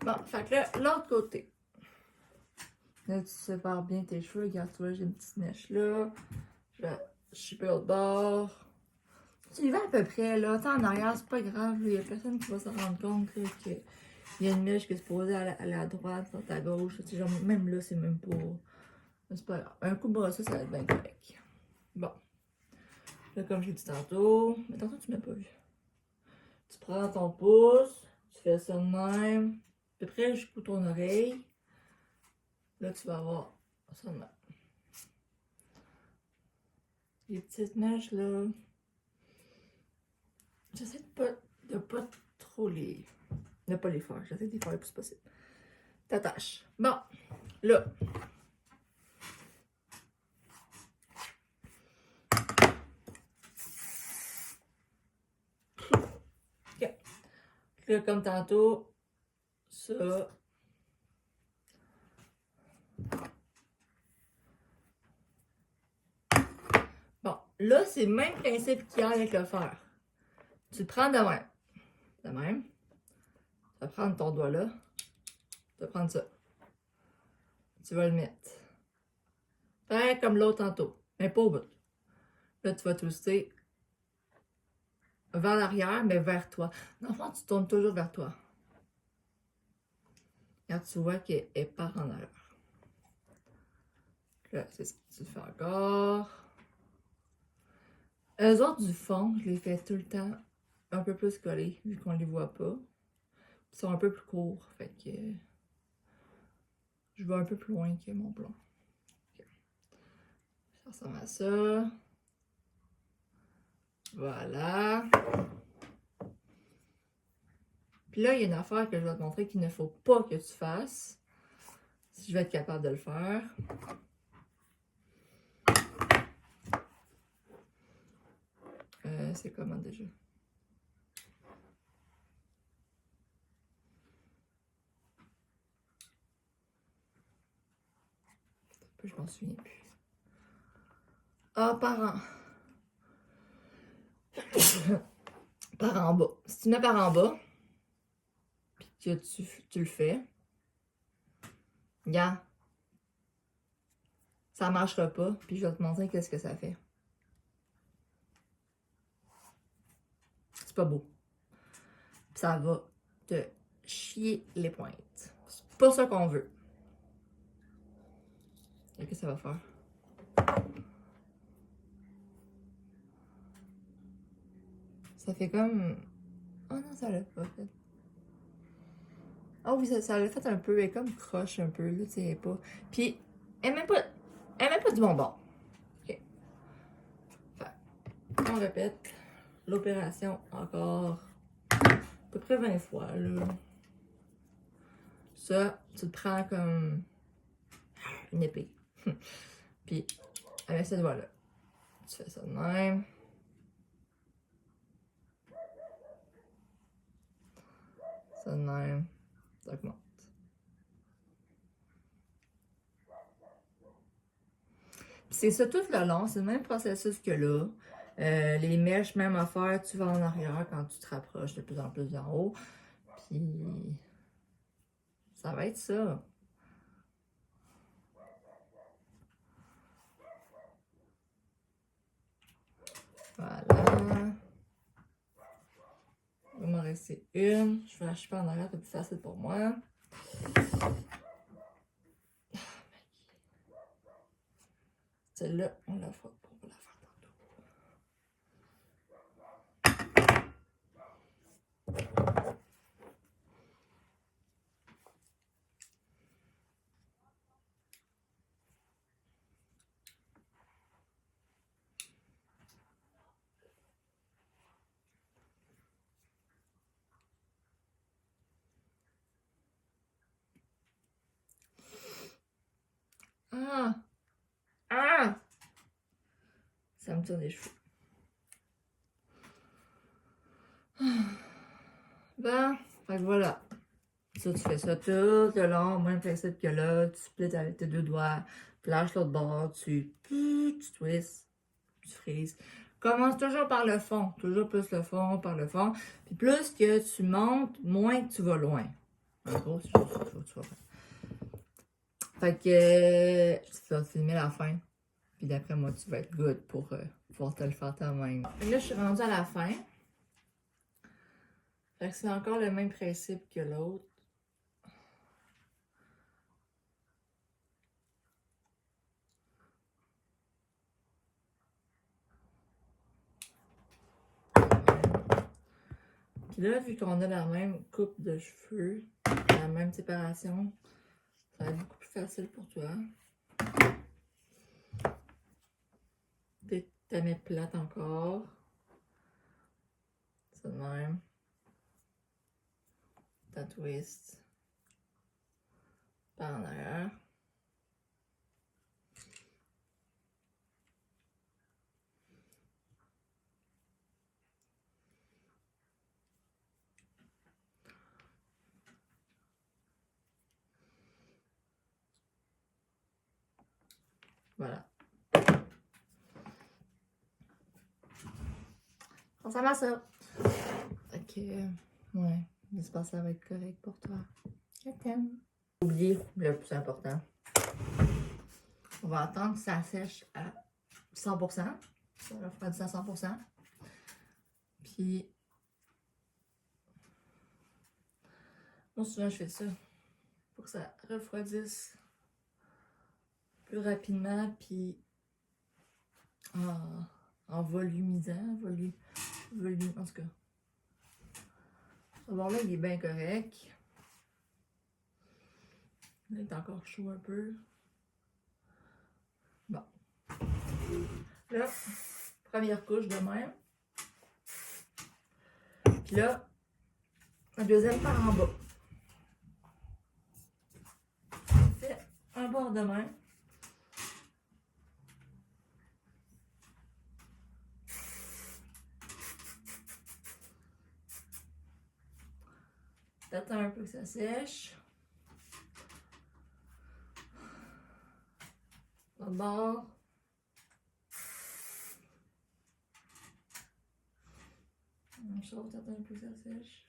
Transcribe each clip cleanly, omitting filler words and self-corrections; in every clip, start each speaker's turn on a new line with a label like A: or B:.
A: Bon, fait que là, l'autre côté. Là, tu sépares bien tes cheveux. Regarde, tu vois, j'ai une petite mèche là. Je suis pas au bord. Tu y vas à peu près, là. T'es en arrière, c'est pas grave. Il y a personne qui va se rendre compte qu'il y a une mèche qui est posée à la droite, à ta gauche. Tu sais, genre, même là, c'est même pas. C'est pas grave. Un coup de brosse, ça va être bien correct. Bon. Là, comme j'ai dit tantôt. Mais tantôt, tu m'as pas vu. Tu prends ton pouce, tu fais ça de même. À peu près jusqu'au ton oreille. Là, tu vas avoir ça de même. Les petites mèches, là. J'essaie de pas trop les. De pas les faire. J'essaie de les faire le plus possible. T'attaches. Bon, là. Ok. Là, comme tantôt, ça. Bon, là, c'est le même principe qu'il y a avec le fer. Tu le prends de même. De même. Tu vas prendre ton doigt là. Tu vas prendre ça. Tu vas le mettre. Pareil comme l'autre tantôt. Mais pas au bout. Là, tu vas twister vers l'arrière, mais vers toi. Dans le fond, tu tournes toujours vers toi. Quand tu vois qu'elle part en arrière. Là, c'est ça. Tu le fais encore. Eux autres, du fond, je les fais tout le temps un peu plus collés, vu qu'on les voit pas. Ils sont un peu plus courts, fait que je vais un peu plus loin que mon plan. Okay. Ça ressemble à ça. Voilà. Puis là, il y a une affaire que je vais te montrer qu'il ne faut pas que tu fasses. Si je vais être capable de le faire. C'est comment déjà? Je m'en souviens plus. Ah, par en bas. Si tu mets par en bas, puis que tu le fais, regarde, ça ne marchera pas, puis je vais te montrer qu'est-ce que ça fait. C'est pas beau. Ça va te chier les pointes. C'est pas ça qu'on veut. Et qu'est-ce que ça va faire? Ça fait comme... Oh non, ça l'a pas fait. Ah oui, ça l'a fait un peu. Elle est comme croche un peu, là, tu sais, pas. Puis, elle met pas du bon bord. OK. Fait, on répète. L'opération encore à peu près 20 fois, là. Ça, tu te prends comme une épée. Puis, avec cette voie-là, tu fais ça de même. Ça de même. Ça augmente. C'est ça tout le long, c'est le même processus que là. Les mèches, même affaire, tu vas en arrière quand tu te rapproches de plus en plus d'en haut. Puis, ça va être ça. Voilà. Il va m'en rester une. Je vais la chipper en arrière, c'est plus facile pour moi. Celle-là, on la fera pour la faire tantôt. Ah! Ah! Ça me tire les cheveux. Ben, fait que voilà. Ça, tu fais ça tout le long, même principe que là. Tu splits avec tes deux doigts, tu lâches l'autre bord, tu twists, tu frises. Commence toujours par le fond, toujours plus le fond, par le fond. Puis plus que tu montes, moins que tu vas loin. En gros, c'est juste ça que tu vas faire. Fait que tu vas te filmer la fin. Puis d'après moi, tu vas être good pour pouvoir te le faire toi-même. Là, je suis rendue à la fin. Fait que c'est encore le même principe que l'autre. Puis là, vu qu'on a la même coupe de cheveux, la même séparation, ça va être beaucoup plus facile pour toi. Peut-être ta mettre plate encore. Ça de même. Ta twist. Par en arrière. Voilà. Ça ressemble à ça. Ok, ouais, j'espère que ça va être correct pour toi. Je t'aime. Oubliez le plus important. On va attendre que ça sèche à 100%. Ça va refroidir à 100%. Puis, moi souvent je fais ça pour que ça refroidisse plus rapidement. Puis, en volumisant, en tout cas. Alors là, il est bien correct. Il est encore chaud un peu. Bon. Là, première couche de même. Puis là, la deuxième par en bas. On fait un bord de même. J'attends un peu que ça sèche. L'autre bord. Même chose, t'attends un peu que ça sèche.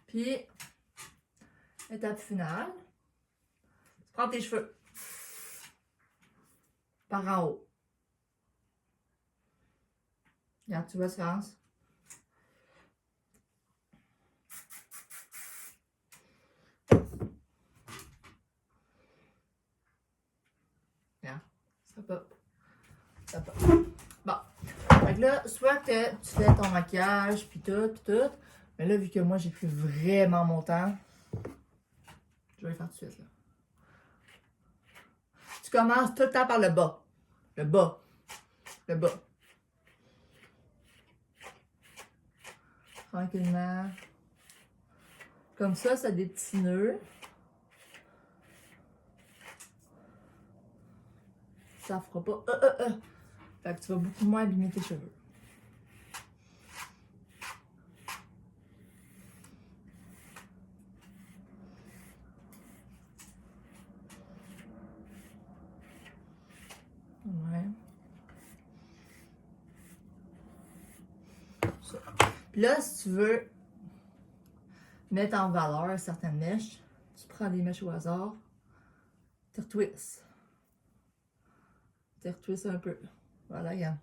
A: Puis, étape finale. Tu prends tes cheveux. Par en haut. Regarde, tu vois la différence? Regarde, ça pop. Ça pop. Bon. Fait que là, soit que tu fais ton maquillage, puis tout. Mais là, vu que moi, j'ai pris vraiment mon temps, je vais le faire tout de suite, là. Tu commences tout le temps par le bas. Le bas. Le bas. Tranquillement. Comme ça a des petits nœuds. Ça fera pas. Fait que tu vas beaucoup moins abîmer tes cheveux. Ouais. Ça. Puis là, si tu veux mettre en valeur certaines mèches, tu prends des mèches au hasard, tu retwistes. Tu retwistes un peu. Voilà, regarde.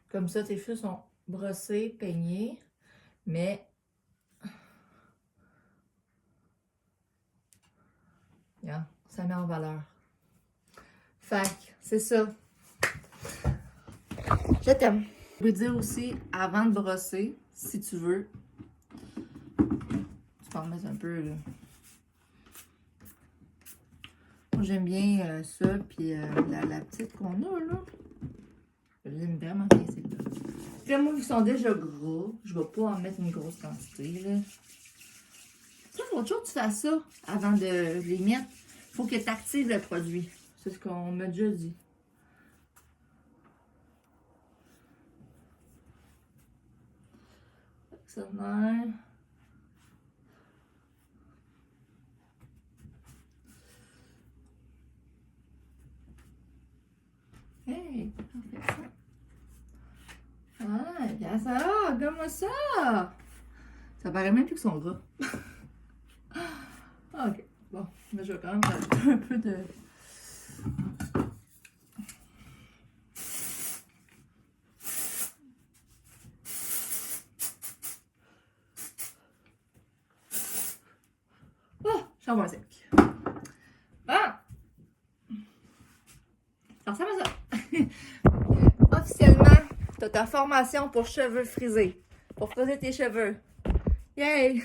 A: Comme ça, tes cheveux sont brossés, peignés, mais regarde, ça met en valeur. Fait que, c'est ça. Je t'aime. Je peux dire aussi, avant de brosser, si tu veux, tu peux en mettre un peu, là. Moi, j'aime bien ça, puis la petite qu'on a, là. Je l'aime vraiment bien, celle-là. Puis là, moi, ils sont déjà gros. Je vais pas en mettre une grosse quantité, là. Ça, faut toujours que tu fasses ça avant de les mettre. Faut que tu actives le produit. C'est ce qu'on m'a déjà dit. Ça de même. Hey, on fait ça. Ah, bien ça, comme ça. Ça paraît même plus que son gras. Ok, bon, mais je vais quand même rajouter un peu de... Oh, charbon sec. Ah! Ça ressemble à ça. Officiellement, t'as ta formation pour cheveux frisés. Pour friser tes cheveux. Yay!